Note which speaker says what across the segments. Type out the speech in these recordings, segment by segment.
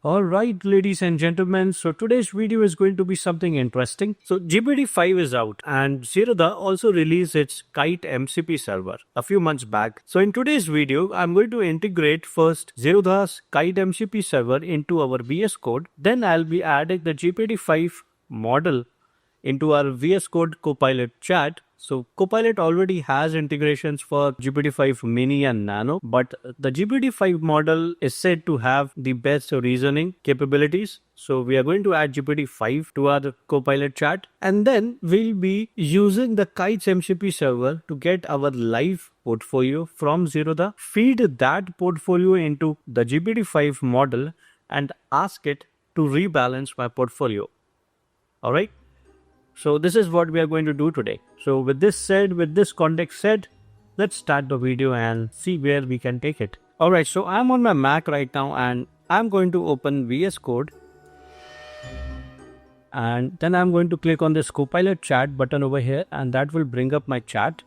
Speaker 1: Alright, ladies and gentlemen, so today's video is going to be something interesting. So GPT-5 is out and Zerodha also released its Kite MCP server a few months back. So in today's video, I'm going to integrate first Zerodha's Kite MCP server into our VSCode. Then I'll be adding the GPT-5 model into our VSCode Copilot Chat. So Copilot already has integrations for GPT-5 Mini and Nano, but the GPT-5 model is said to have the best reasoning capabilities. So we are going to add GPT-5 to our Copilot Chat, and then we'll be using the Kite MCP server to get our live portfolio from Zerodha, feed that portfolio into the GPT-5 model and ask it to rebalance my portfolio. All right. So this is what we are going to do today. So with this said, with this context said, let's start the video and see where we can take it. Alright, so I'm on my Mac right now and I'm going to open VS Code. And then I'm going to click on this Copilot Chat button over here, and that will bring up my chat.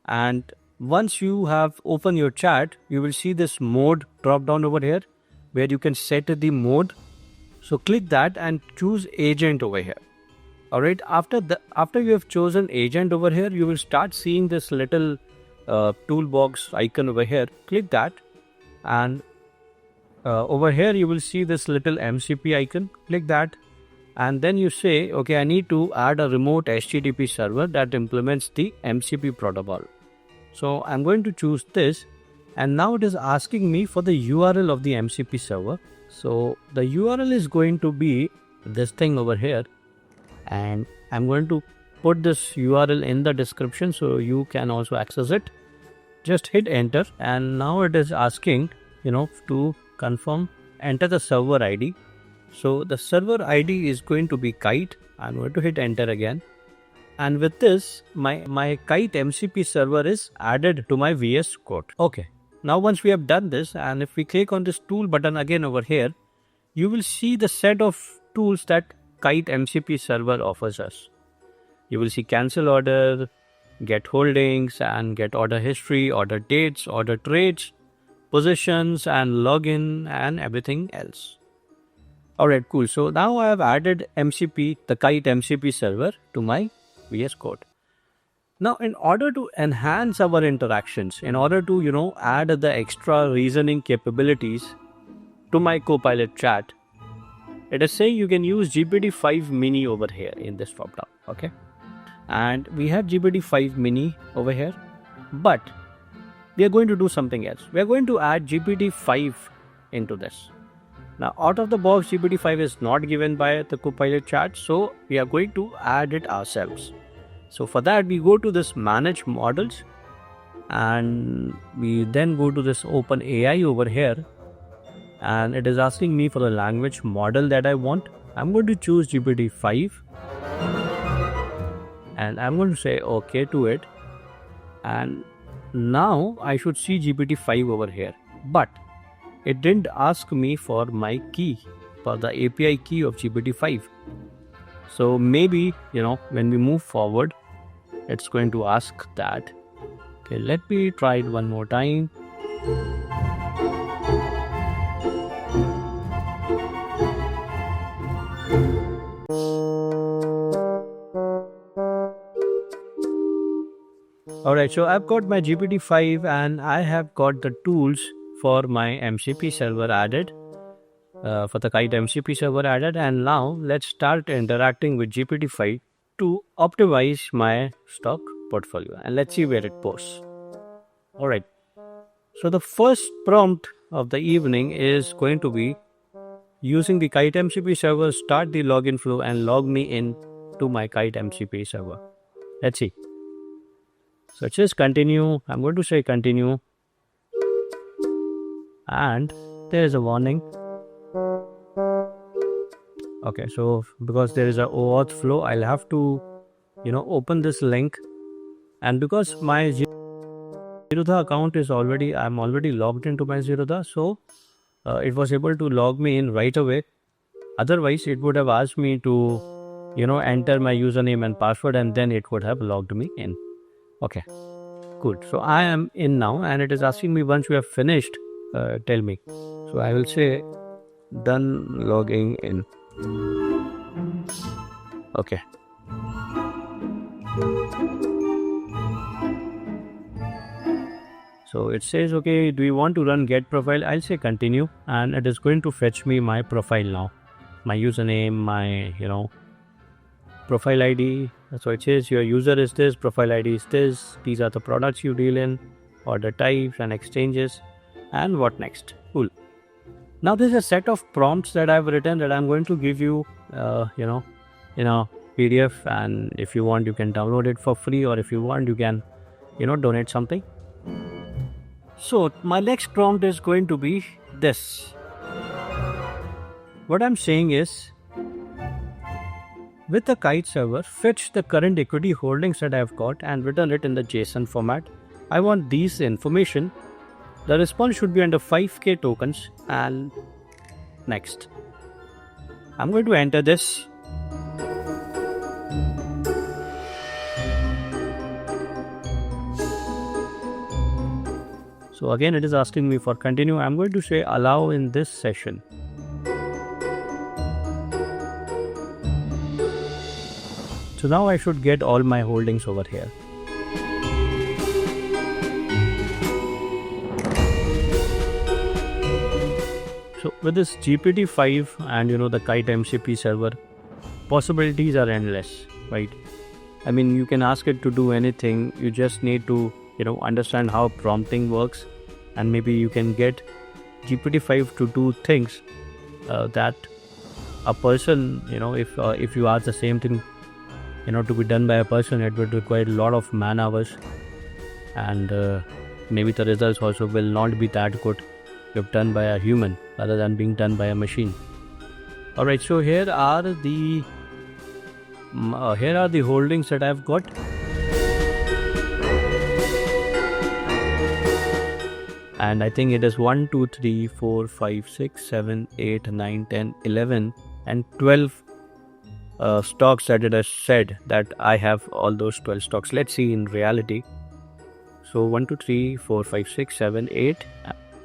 Speaker 1: And once you have opened your chat, you will see this mode drop down over here where you can set the mode. So click that and choose agent over here. Alright, after you have chosen agent over here, you will start seeing this little toolbox icon over here. Click that, and over here you will see this little MCP icon. Click that, and then you say, okay, I need to add a remote HTTP server that implements the MCP protocol. So I'm going to choose this, and now it is asking me for the URL of the MCP server. So the URL is going to be this thing over here. And I'm going to put this URL in the description so you can also access it. Just hit enter, and now it is asking, to confirm, enter the server ID. So the server ID is going to be Kite. I'm going to hit enter again. And with this, my Kite MCP server is added to my VS Code. Okay. Now once we have done this, and if we click on this tool button again over here, you will see the set of tools that Kite MCP server offers us. You will see cancel order, get holdings, and get order history, order dates, order trades, positions, and login, and everything else. Alright, cool. So now I have added MCP, the Kite MCP server, to my VS Code. Now, in order to enhance our interactions, in order to, add the extra reasoning capabilities to my Copilot Chat, it is saying you can use GPT-5 Mini over here in this drop down, okay? And we have GPT-5 Mini over here, but we are going to do something else. We are going to add GPT-5 into this. Now, out of the box, GPT-5 is not given by the Copilot Chat, so we are going to add it ourselves. So for that, we go to this Manage Models, and we then go to this Open AI over here. And it is asking me for the language model that I want. I'm going to choose GPT-5, and I'm going to say OK to it. And now I should see GPT-5 over here, but it didn't ask me for my key, for the API key of GPT-5. So maybe, when we move forward, it's going to ask that. Okay, let me try it one more time. Alright, so I've got my GPT-5 and I have got the tools for my MCP server added, for the Kite MCP server added, and now let's start interacting with GPT-5 to optimize my stock portfolio, and let's see where it posts. Alright, so the first prompt of the evening is going to be using the Kite MCP server, start the login flow and log me in to my Kite MCP server. Let's see. So it says continue. I'm going to say continue. And there is a warning. Okay, so because there is a OAuth flow, I'll have to, open this link. And because my Zerodha account is I'm already logged into my Zerodha, so it was able to log me in right away. Otherwise, it would have asked me to, enter my username and password, and then it would have logged me in. Okay, cool. So I am in now, and it is asking me once you have finished, tell me. So I will say Done logging in. Okay. So it says, okay, do you want to run get profile? I'll say continue, and it is going to fetch me my profile now. My username, my, profile ID. So it says your user is this, profile ID is this, these are the products you deal in, order types and exchanges, and what next. Cool. Now there's a set of prompts that I've written that I'm going to give you, in a PDF, and if you want, you can download it for free, or if you want, you can, donate something. So my next prompt is going to be this. What I'm saying is, with the Kite server, fetch the current equity holdings that I've got and return it in the JSON format. I want these information. The response should be under 5k tokens, and next. I'm going to enter this. So again, it is asking me for continue. I'm going to say allow in this session. So now I should get all my holdings over here. So with this GPT-5 and the Kite MCP server, possibilities are endless, right? I mean, you can ask it to do anything. You just need to understand how prompting works, and maybe you can get GPT-5 to do things that a person, if you ask the same thing, to be done by a person, it would require a lot of man hours, and maybe the results also will not be that good if done by a human rather than being done by a machine. Alright, so here are the holdings that I've got. And I think it is 1, 2, 3, 4, 5, 6, 7, 8, 9, 10, 11 and 12 stocks that it has said that I have all those 12 stocks. Let's see in reality. So 1, 2, 3, 4, 5, 6, 7, 8,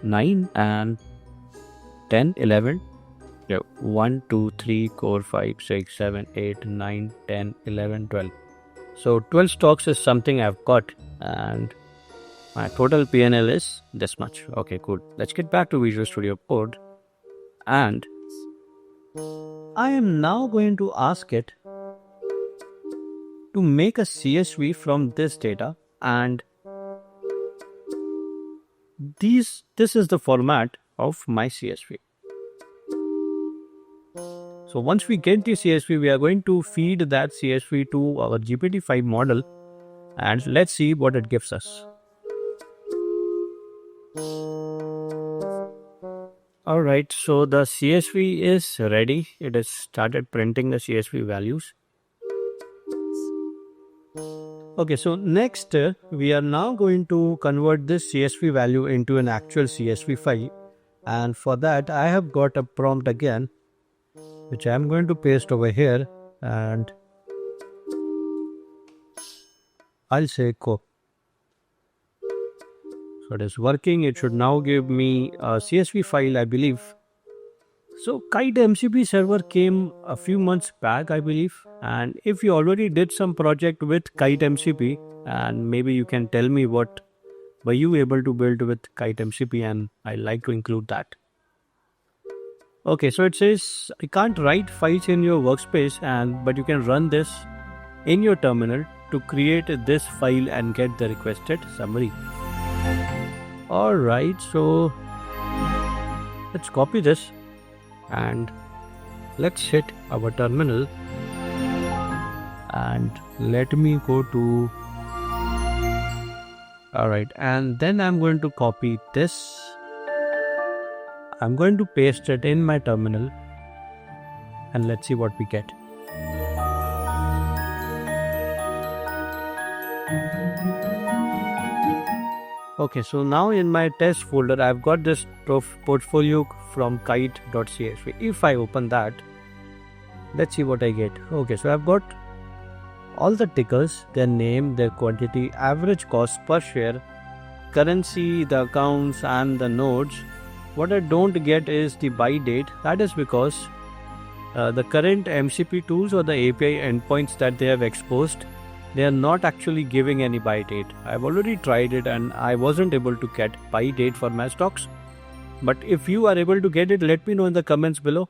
Speaker 1: 9 and 10, 11. 1, 2, 3, 4, 5, 6, 7, 8, 9, 10, 11, 12. So 12 stocks is something I've got, and my total PNL is this much. Okay, cool. Let's get back to Visual Studio Code, and I am now going to ask it to make a CSV from this data, and this is the format of my CSV. So once we get the CSV, we are going to feed that CSV to our GPT-5 model, and let's see what it gives us. Alright, so the CSV is ready. It has started printing the CSV values. Okay, so next we are now going to convert this CSV value into an actual CSV file, and for that I have got a prompt again, which I am going to paste over here, and I'll say co. So it is working. It should now give me a CSV file, I believe. So Kite MCP server came a few months back, I believe. And if you already did some project with Kite MCP, and maybe you can tell me what were you able to build with Kite MCP, and I'd like to include that. Okay, so it says I can't write files in your workspace, but you can run this in your terminal to create this file and get the requested summary. Alright, so let's copy this and let's hit our terminal, and let me go to, alright, and then I'm going to copy this. I'm going to paste it in my terminal, and let's see what we get. Okay, so now in my test folder, I've got this portfolio from kite.csv. If I open that, let's see what I get. Okay, so I've got all the tickers, their name, their quantity, average cost per share, currency, the accounts and the nodes, What I don't get is the buy date. That is because the current MCP tools or the API endpoints that they have exposed, they are not actually giving any buy date. I've already tried it and I wasn't able to get buy date for my stocks. But if you are able to get it, let me know in the comments below.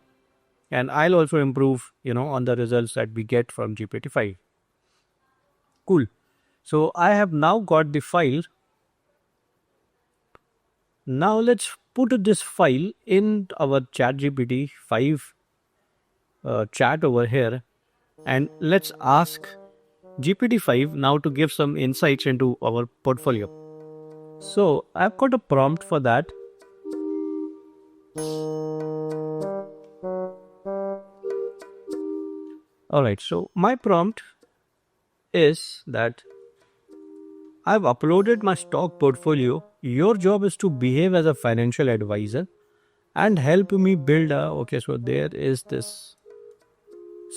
Speaker 1: And I'll also improve, on the results that we get from GPT-5. Cool. So I have now got the file. Now let's put this file in our ChatGPT-5 chat over here. And let's ask GPT-5 now to give some insights into our portfolio. So I've got a prompt for that. Alright, so my prompt is that I've uploaded my stock portfolio. Your job is to behave as a financial advisor and help me build a... Okay, so there is this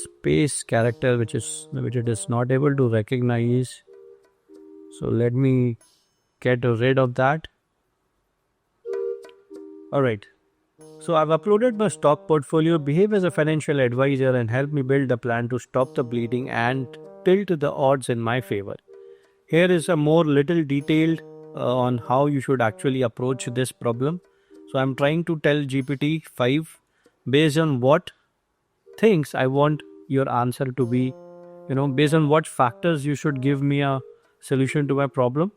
Speaker 1: space character which it is not able to recognize. So let me get rid of that. Alright. So I've uploaded my stock portfolio, behave as a financial advisor and help me build a plan to stop the bleeding and tilt the odds in my favor. Here is a more little detailed on how you should actually approach this problem. So I'm trying to tell GPT-5 based on what things I want your answer to be, based on what factors you should give me a solution to my problem.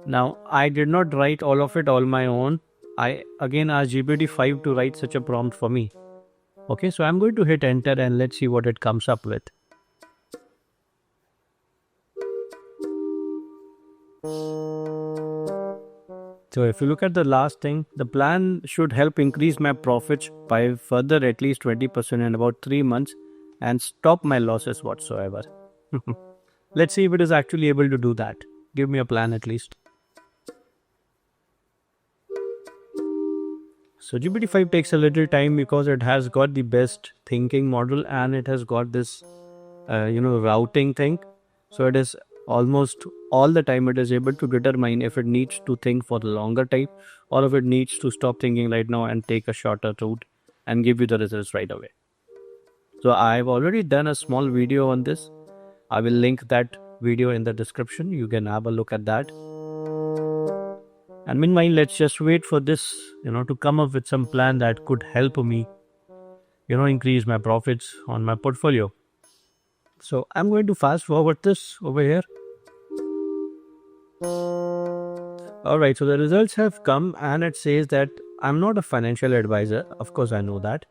Speaker 1: Now, I did not write all of it all my own. I again asked GPT-5 to write such a prompt for me. Okay, so I'm going to hit enter and let's see what it comes up with. So if you look at the last thing, the plan should help increase my profits by further at least 20% in about 3 months and stop my losses whatsoever. Let's see if it is actually able to do that. Give me a plan at least. So GPT-5 takes a little time because it has got the best thinking model and it has got this, routing thing. So it is almost all the time it is able to determine if it needs to think for a longer time or if it needs to stop thinking right now and take a shorter route and give you the results right away. So I've already done a small video on this. I will link that video in the description. You can have a look at that. And meanwhile, let's just wait for this, to come up with some plan that could help me, increase my profits on my portfolio. So I'm going to fast forward this over here. Alright, so the results have come and it says that I'm not a financial advisor. Of course, I know that.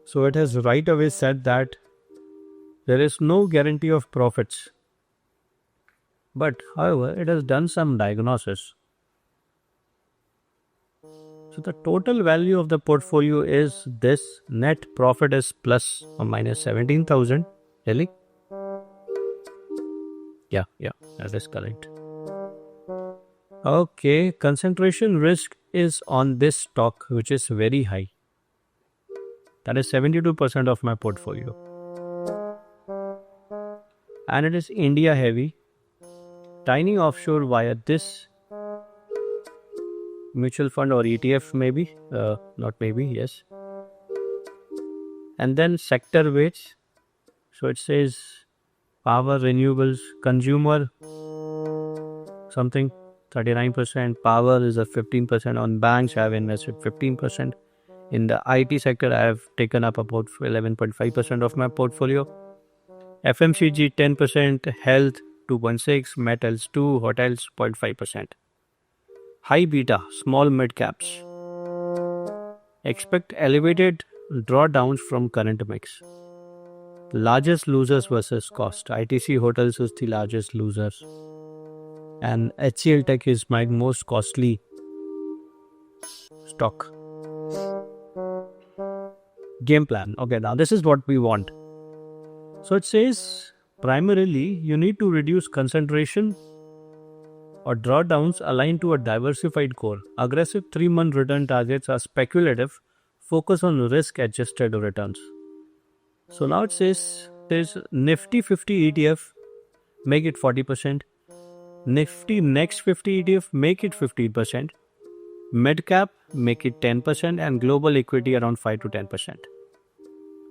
Speaker 1: So it has right away said that there is no guarantee of profits. But however, it has done some diagnosis. So the total value of the portfolio is this. Net profit is plus or minus 17,000. Really? Yeah, that is correct. Okay, concentration risk is on this stock, which is very high. That is 72% of my portfolio. And it is India heavy. Tiny offshore via this mutual fund or ETF maybe, not maybe, yes. And then sector weights. So it says power, renewables, consumer, something 39%. Power is a 15% on banks. I have invested 15%. In the IT sector, I have taken up about 11.5% of my portfolio. FMCG 10%, health 2.6%, metals 2%, hotels 0.5%. High beta, small mid caps. Expect elevated drawdowns from current mix. Largest losers versus cost. ITC hotels is the largest losers. And HCL Tech is my most costly stock. Game plan. Okay, now this is what we want. So it says primarily you need to reduce concentration or drawdowns aligned to a diversified core. Aggressive 3-month return targets are speculative. Focus on risk-adjusted returns. So now it says there's Nifty 50 ETF, make it 40%. Nifty next 50 ETF, make it 15%. Mid cap, make it 10%, and global equity around 5 to 10%.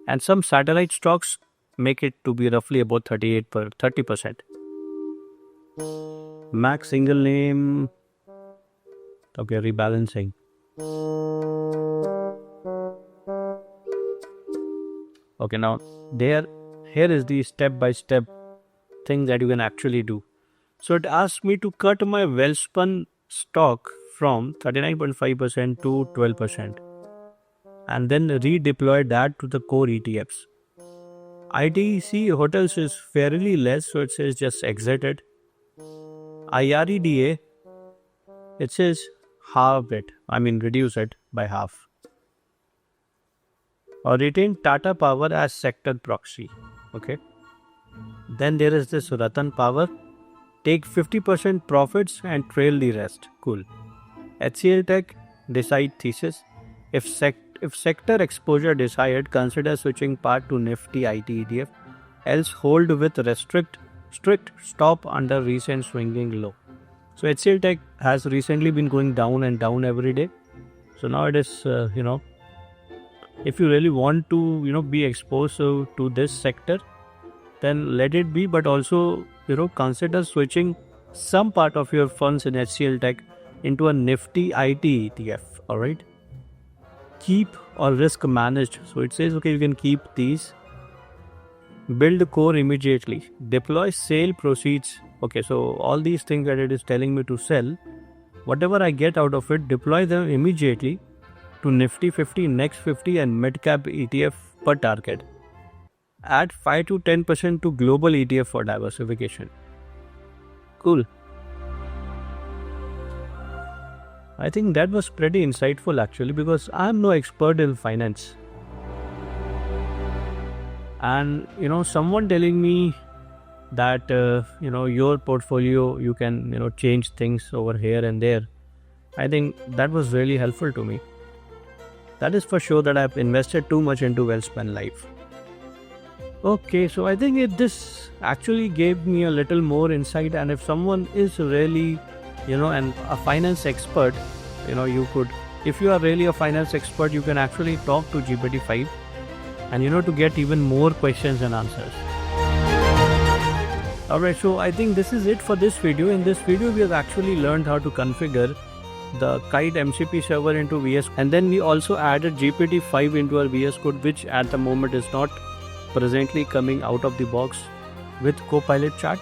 Speaker 1: And some satellite stocks, make it to be roughly about 30%. Max single name. Okay, rebalancing. Okay, now here is the step-by-step thing that you can actually do. So it asks me to cut my well-spun stock from 39.5% to 12% and then redeploy that to the core ETFs. ITC hotels is fairly less, so it says just exit it. IREDA, it says reduce it by half. Or retain Tata Power as sector proxy. Okay. Then there is this Ratan Power. Take 50% profits and trail the rest. Cool. HCL Tech, decide thesis. If sector exposure desired, consider switching part to Nifty IT ETF. Else hold with strict stop under recent swinging low. So HCL Tech has recently been going down and down every day. So now it is, if you really want to, be exposed to this sector, then let it be, but also, consider switching some part of your funds in HCL Tech into a Nifty IT ETF, alright? Keep or risk managed. So it says, okay, you can keep these. Build core immediately. Deploy sale proceeds. Okay, so all these things that it is telling me to sell, whatever I get out of it, deploy them immediately to Nifty 50, Next 50 and mid-cap ETF per target. Add 5 to 10% to global ETF for diversification. Cool. I think that was pretty insightful actually, because I'm no expert in finance. And someone telling me that your portfolio, you can change things over here and there. I think that was really helpful to me. That is for sure that I've invested too much into well-spent life. Okay, so I think this actually gave me a little more insight, and if someone is really, a finance expert, you could, if you are really a finance expert, you can actually talk to GPT-5 and to get even more questions and answers. Alright, so I think this is it for this video. In this video, we have actually learned how to configure the Kite MCP server into VS, and then we also added GPT-5 into our VSCode, which at the moment is not presently coming out of the box with Copilot Chat.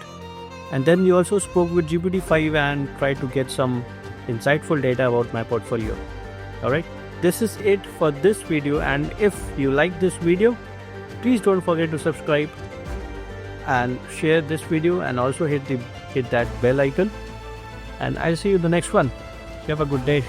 Speaker 1: And then we also spoke with GPT-5 and tried to get some insightful data about my portfolio. Alright, this is it for this video, and if you like this video, please don't forget to subscribe and share this video, and also hit that bell icon, and I'll see you in the next one. You have a good day.